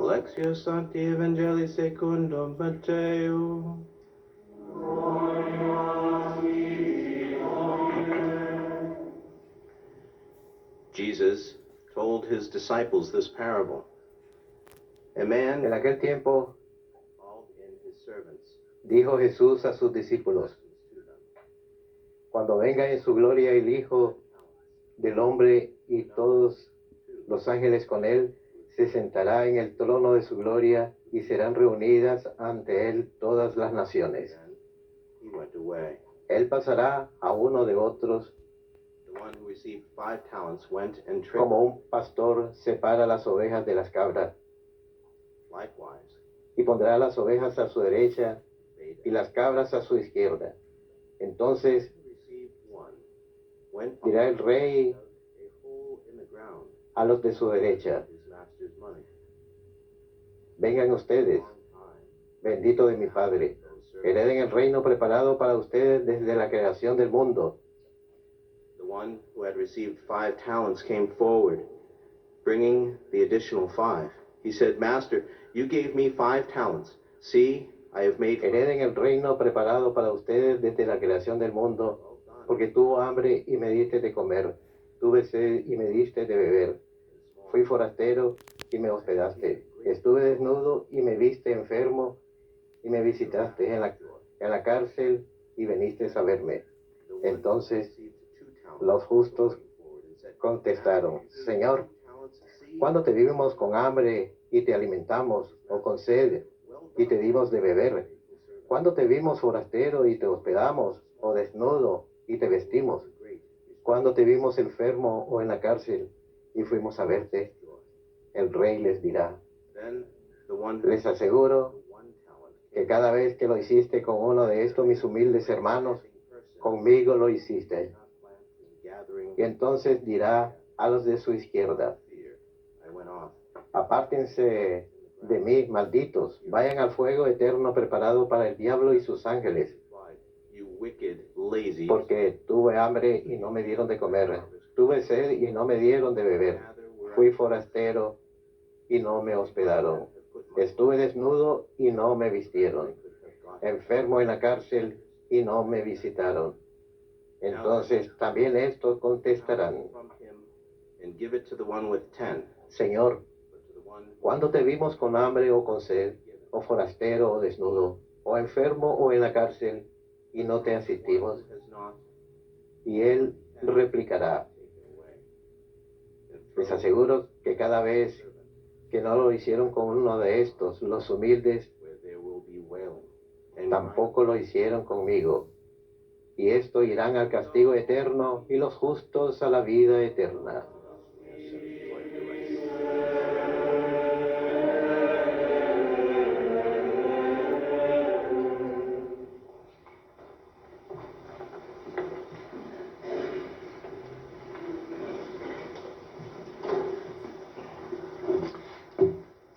Lectio Sancti Evangelii secundum Matteo. Jesus told his disciples this parable. A man En aquel tiempo called in his servants dijo Jesús a sus discípulos: to them. cuando venga en su gloria el Hijo del Hombre y todos los ángeles con él, se sentará en el trono de su gloria y serán reunidas ante él todas las naciones. Then he went away. Él pasará a uno de otros The one who received 5 talents went and traded. como un pastor separa las ovejas de las cabras, Likewise, y pondrá las ovejas a su derecha they y las cabras a su izquierda. Entonces who received 1 went dirá el rey a hole in the ground, a los de su derecha: his master's money. vengan ustedes, Long time, bendito de mi Padre, those servants, hereden el reino preparado para ustedes desde la creación del mundo. the one who had received 5 talents came forward, bringing the additional 5. He said, Master, you gave me 5 talents. See, I have made. Hereden el reino preparado para ustedes desde la creación del mundo, porque tuvo hambre y me diste de comer, tuve sed y me diste de beber, fui forastero y me hospedaste, estuve desnudo y me viste enfermo y me visitaste en la cárcel y veniste a verme. Entonces los justos contestaron: Señor, ¿cuándo te vimos con hambre y te alimentamos, o con sed y te dimos de beber? ¿Cuándo te vimos forastero y te hospedamos, o desnudo y te vestimos? ¿Cuándo te vimos enfermo o en la cárcel y fuimos a verte? El rey les dirá: Then the one les aseguro the 1 talent que cada vez que lo hiciste con uno de estos mis humildes hermanos, conmigo lo hiciste. gathering Y entonces dirá a los de su izquierda: fear. I went off. apártense de mí, malditos, vayan al fuego eterno preparado para el diablo y sus ángeles, You wicked, lazy. porque tuve hambre y no me dieron de comer, tuve sed y no me dieron de beber, fui forastero y no me hospedaron, estuve desnudo y no me vistieron, enfermo en la cárcel y no me visitaron. Entonces también estos contestarán: From him and give it to the one with 10. Señor, But to the one ¿cuándo te vimos con hambre o con sed, o forastero o desnudo, o enfermo o en la cárcel, y no te asistimos? who has not, Y él replicará: taken away. And les throw aseguro que cada vez que no lo hicieron con uno de estos, los humildes, where there will be wailing and tampoco lo hicieron conmigo. Y esto irán al castigo eterno y los justos a la vida eterna.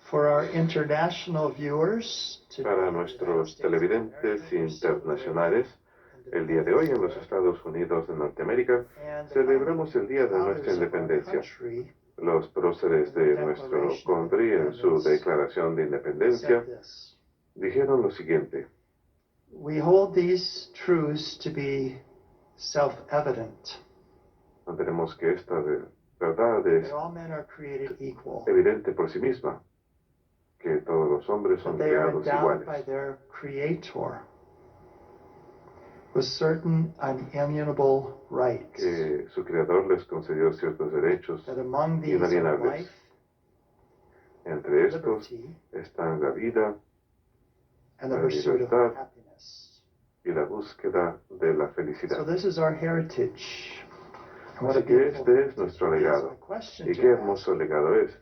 For our international viewers, Para nuestros televidentes internacionales, el día de hoy en los Estados Unidos de Norteamérica celebramos el Día de nuestra independencia. Los próceres de nuestro country en su declaración de independencia dijeron lo siguiente: We hold these truths to be self-evident. tenemos que esta verdad es That all men are created equal. evidente por sí misma, que todos los hombres That son they are creados endowed by iguales, their Creator with certain unalienable rights. que su creador les concedió ciertos derechos That among these are inalienables. life, Entre estos liberty, están la vida and the la pursuit of libertad, happiness. y la búsqueda de la So felicidad. this is our heritage. And what a Así que beautiful este es heritage nuestro it is. legado. A question Y to qué ask. hermoso legado es.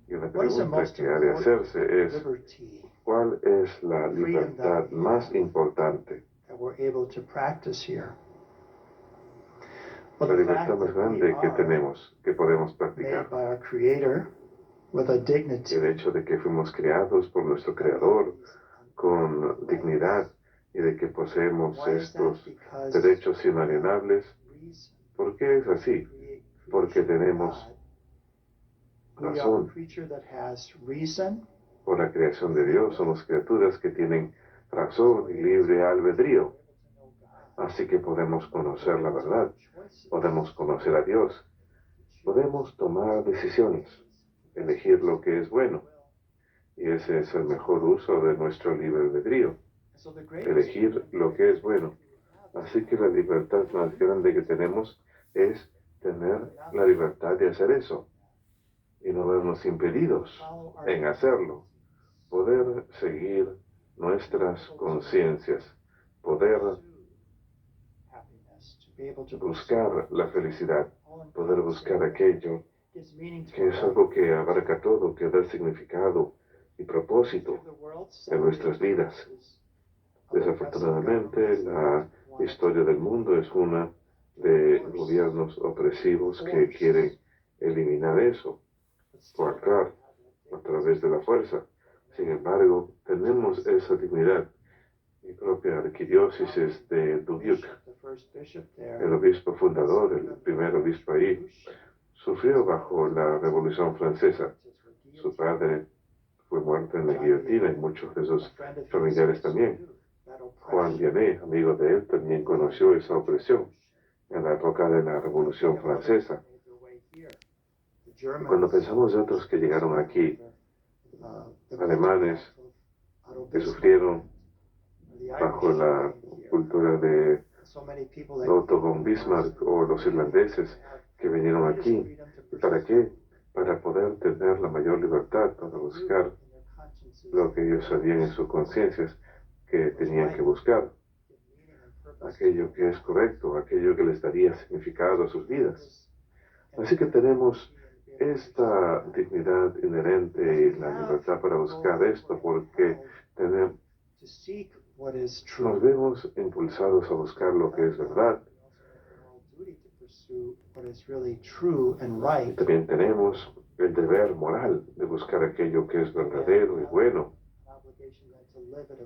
Y una What is the pregunta most que ha de important hacerse es: liberty ¿cuál es la freedom that libertad we más have? importante? That we're able to practice here? Well, La the libertad fact más that we grande que are tenemos, que podemos made practicar. by our Creator with a dignity. El hecho de que fuimos creados por nuestro Creador con dignidad y de que poseemos Why is that? estos Because derechos inalienables. reason ¿Por qué es así? porque tenemos We are a razón. creature that has reason. Por la creación de Dios somos criaturas que tienen razón y libre albedrío. Así que podemos conocer la verdad, podemos conocer a Dios, podemos tomar decisiones, elegir lo que es bueno. Y ese es el mejor uso de nuestro libre albedrío, elegir lo que es bueno. Así que la libertad más grande que tenemos es tener la libertad de hacer eso y no vernos impedidos en hacerlo. Poder seguir nuestras conciencias, poder buscar la felicidad, poder buscar aquello que es algo que abarca todo, que da significado y propósito en nuestras vidas. Desafortunadamente, la historia del mundo es una de gobiernos opresivos que quieren eliminar eso, coartar a través de la fuerza. Sin embargo, tenemos esa dignidad. Mi propia arquidiócesis de Dubuque, el obispo fundador, el primer obispo ahí, sufrió bajo la Revolución Francesa. Su padre fue muerto en la guillotina y muchos de sus familiares también. Juan Vianney, amigo de él, también conoció esa opresión en la época de la Revolución Francesa. Cuando pensamos de otros que llegaron aquí, alemanes que sufrieron bajo la cultura de Otto von Bismarck o los irlandeses que vinieron aquí. ¿Y para qué? Para poder tener la mayor libertad, para buscar lo que ellos sabían en sus conciencias que tenían que buscar, aquello que es correcto, aquello que les daría significado a sus vidas. Así que tenemos esta dignidad inherente y la libertad para buscar esto, porque nos vemos impulsados a buscar lo que es verdad. Y también tenemos el deber moral de buscar aquello que es verdadero y bueno.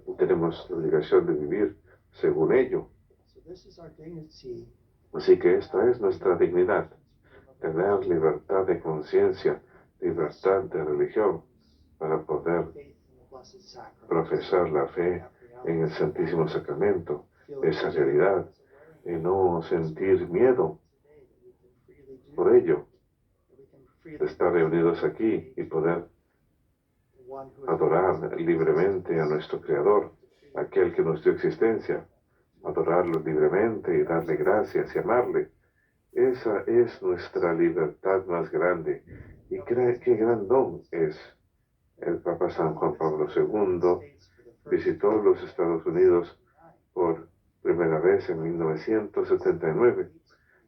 Y tenemos la obligación de vivir según ello. Así que esta es nuestra dignidad, tener libertad de conciencia, libertad de religión, para poder profesar la fe en el Santísimo Sacramento, esa realidad, y no sentir miedo. Por ello, estar reunidos aquí y poder adorar libremente a nuestro Creador, aquel que nos dio existencia, adorarlo libremente y darle gracias y amarle. Esa es nuestra libertad más grande. Y qué gran don es. El Papa San Juan Pablo II visitó los Estados Unidos por primera vez en 1979.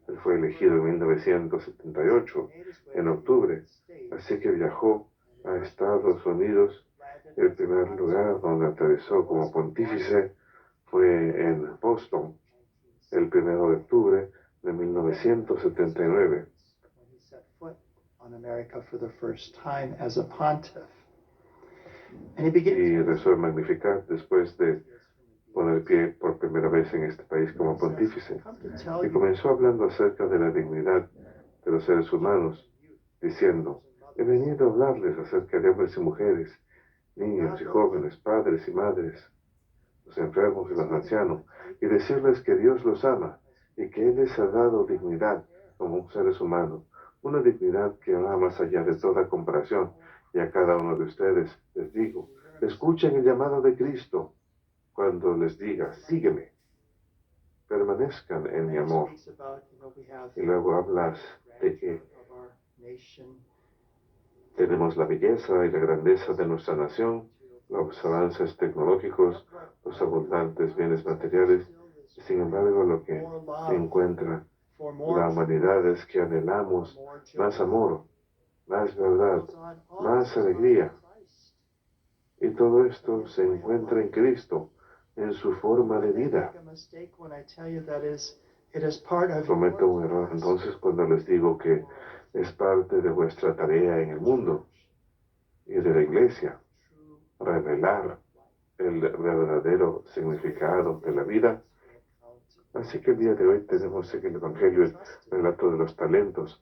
Él fue elegido en 1978, en octubre. Así que viajó a Estados Unidos. El primer lugar donde aterrizó como pontífice fue en Boston, el 1 de octubre de 1979. Y rezó el Magnificat después de poner pie por primera vez en este país como pontífice. Y comenzó hablando acerca de la dignidad de los seres humanos, diciendo: he venido a hablarles acerca de hombres y mujeres, niños y jóvenes, padres y madres, los enfermos y los ancianos, y decirles que Dios los ama y que Él les ha dado dignidad como seres humanos, una dignidad que va más allá de toda comparación. Y a cada uno de ustedes les digo, escuchen el llamado de Cristo cuando les diga, sígueme, permanezcan en mi amor. Y luego hablas de que tenemos la belleza y la grandeza de nuestra nación, los avances tecnológicos, los abundantes bienes materiales, y sin embargo lo que encuentra la humanidad es que anhelamos más amor, más verdad, más alegría. Y todo esto se encuentra en Cristo, en su forma de vida. Cometo un error entonces cuando les digo que es parte de vuestra tarea en el mundo y de la Iglesia revelar el verdadero significado de la vida. Así que el día de hoy tenemos en el Evangelio el relato de los talentos,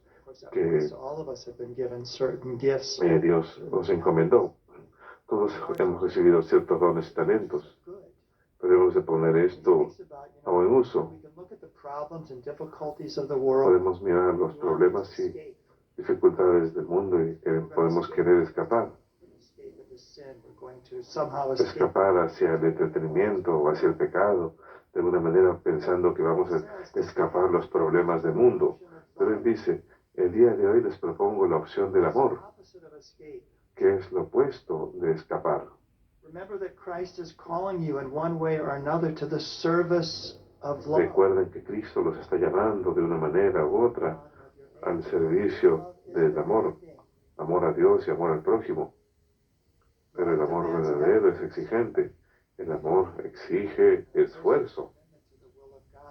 que All of us have been given certain gifts. Dios nos encomendó. Todos hemos recibido ciertos dones y talentos. Debemos de poner esto a buen uso. Podemos mirar los problemas y dificultades del mundo y podemos querer escapar hacia el entretenimiento o hacia el pecado, de alguna manera pensando que vamos a escapar los problemas del mundo. Pero Él dice, el día de hoy les propongo la opción del amor, que es lo opuesto de escapar. Recuerden que Cristo los está llamando de una manera u otra al servicio del amor, amor a Dios y amor al prójimo. Pero el amor verdadero es exigente. El amor exige esfuerzo.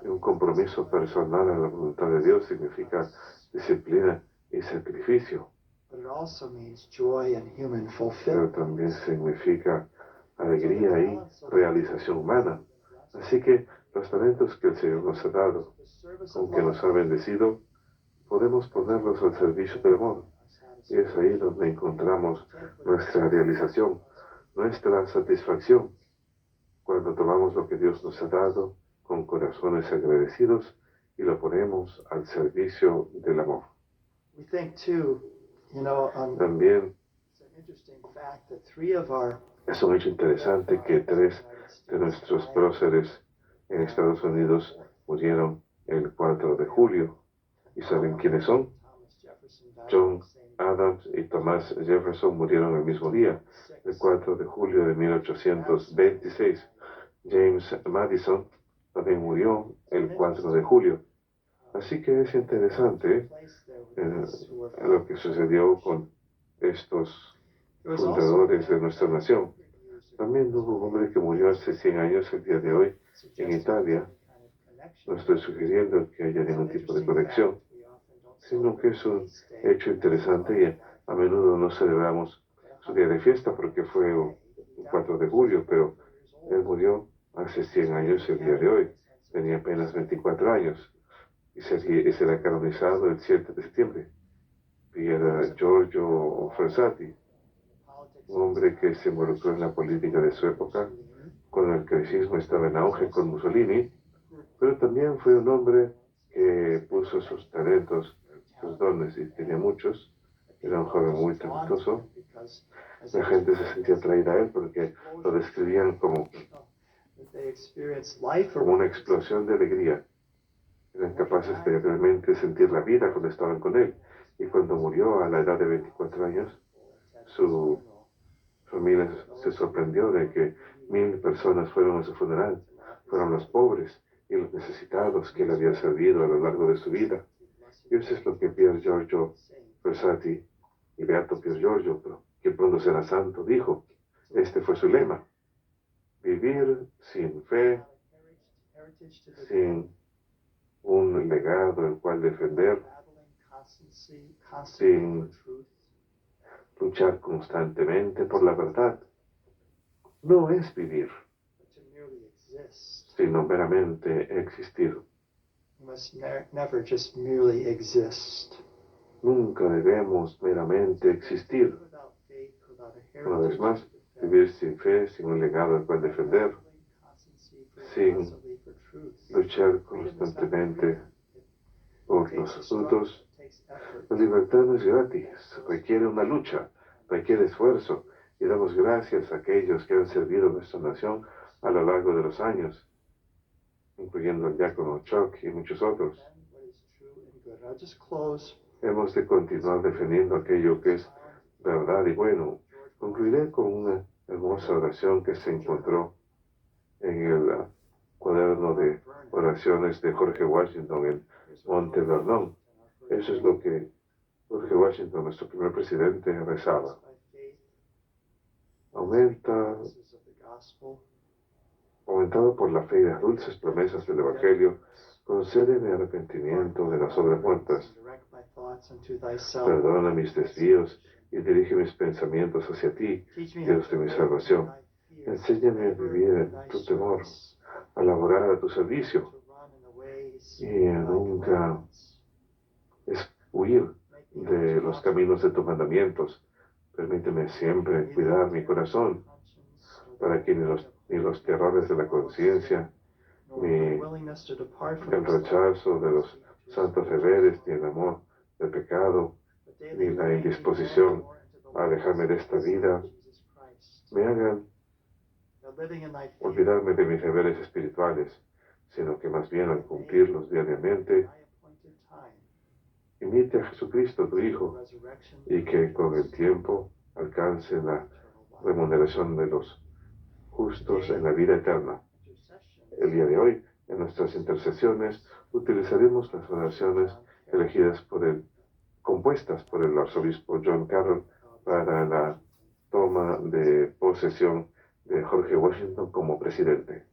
Y un compromiso personal a la voluntad de Dios significa disciplina y sacrificio. Pero también significa alegría y realización humana. Así que los talentos que el Señor nos ha dado, aunque nos ha bendecido, podemos ponerlos al servicio del amor. Y es ahí donde encontramos nuestra realización, nuestra satisfacción, cuando tomamos lo que Dios nos ha dado con corazones agradecidos y lo ponemos al servicio del amor. También es un hecho interesante que 3 de nuestros próceres en Estados Unidos murieron el 4 de julio. ¿Y saben quiénes son? John Adams y Thomas Jefferson murieron el mismo día, el 4 de julio de 1826. James Madison también murió el 4 de julio. Así que es interesante lo que sucedió con estos fundadores de nuestra nación. También hubo un hombre que murió hace 100 años el día de hoy en Italia. No estoy sugiriendo que haya ningún tipo de conexión, sino que es un hecho interesante y a menudo no celebramos su día de fiesta porque fue el 4 de julio, pero él murió hace 100 años el día de hoy. Tenía apenas 24 años y será canonizado el 7 de septiembre. Y era Giorgio Frassati, un hombre que se involucró en la política de su época, cuando el cristianismo estaba en auge con Mussolini, pero también fue un hombre que puso sus talentos, sus dones, y tenía muchos. Era un joven muy talentoso. La gente se sentía atraída a él porque lo describían como una explosión de alegría. Eran capaces de realmente sentir la vida cuando estaban con él. Y cuando murió a la edad de 24 años, su familia se sorprendió de que 1000 personas fueron a su funeral. Fueron los pobres y los necesitados que él había servido a lo largo de su vida. Y eso es lo que Pier Giorgio Frassati, y Beato Pier Giorgio, que pronto será santo, dijo. Este fue su lema: vivir sin fe, sin un legado el cual defender, sin luchar constantemente por la verdad. No es vivir, sino meramente existir. Nunca debemos meramente existir. Una vez más, vivir sin fe, sin un legado al cual defender, sin luchar constantemente por los asuntos. La libertad no es gratis, requiere una lucha, requiere esfuerzo, y damos gracias a aquellos que han servido a nuestra nación a lo largo de los años, incluyendo al diácono Chuck y muchos otros. Hemos de continuar defendiendo aquello que es verdad y bueno. Concluiré con una hermosa oración que se encontró en el cuaderno de oraciones de Jorge Washington en Monte Vernon. Eso es lo que Jorge Washington, nuestro primer presidente, rezaba. Aumentado por la fe y las dulces promesas del Evangelio, concédeme arrepentimiento de las obras muertas. Perdona mis desvíos y dirige mis pensamientos hacia ti, Dios de mi salvación. Enséñame a vivir en tu temor, a laborar a tu servicio y a nunca huir de los caminos de tus mandamientos. Permíteme siempre cuidar mi corazón para que ni los terrores de la conciencia, ni el rechazo de los santos deberes, ni el amor del pecado, ni la indisposición a alejarme de esta vida, me hagan olvidarme de mis deberes espirituales, sino que más bien al cumplirlos diariamente, imite a Jesucristo, tu Hijo, y que con el tiempo alcance la remuneración de los justos en la vida eterna. El día de hoy, en nuestras intercesiones, utilizaremos las oraciones elegidas compuestas por el arzobispo John Carroll para la toma de posesión de George Washington como presidente.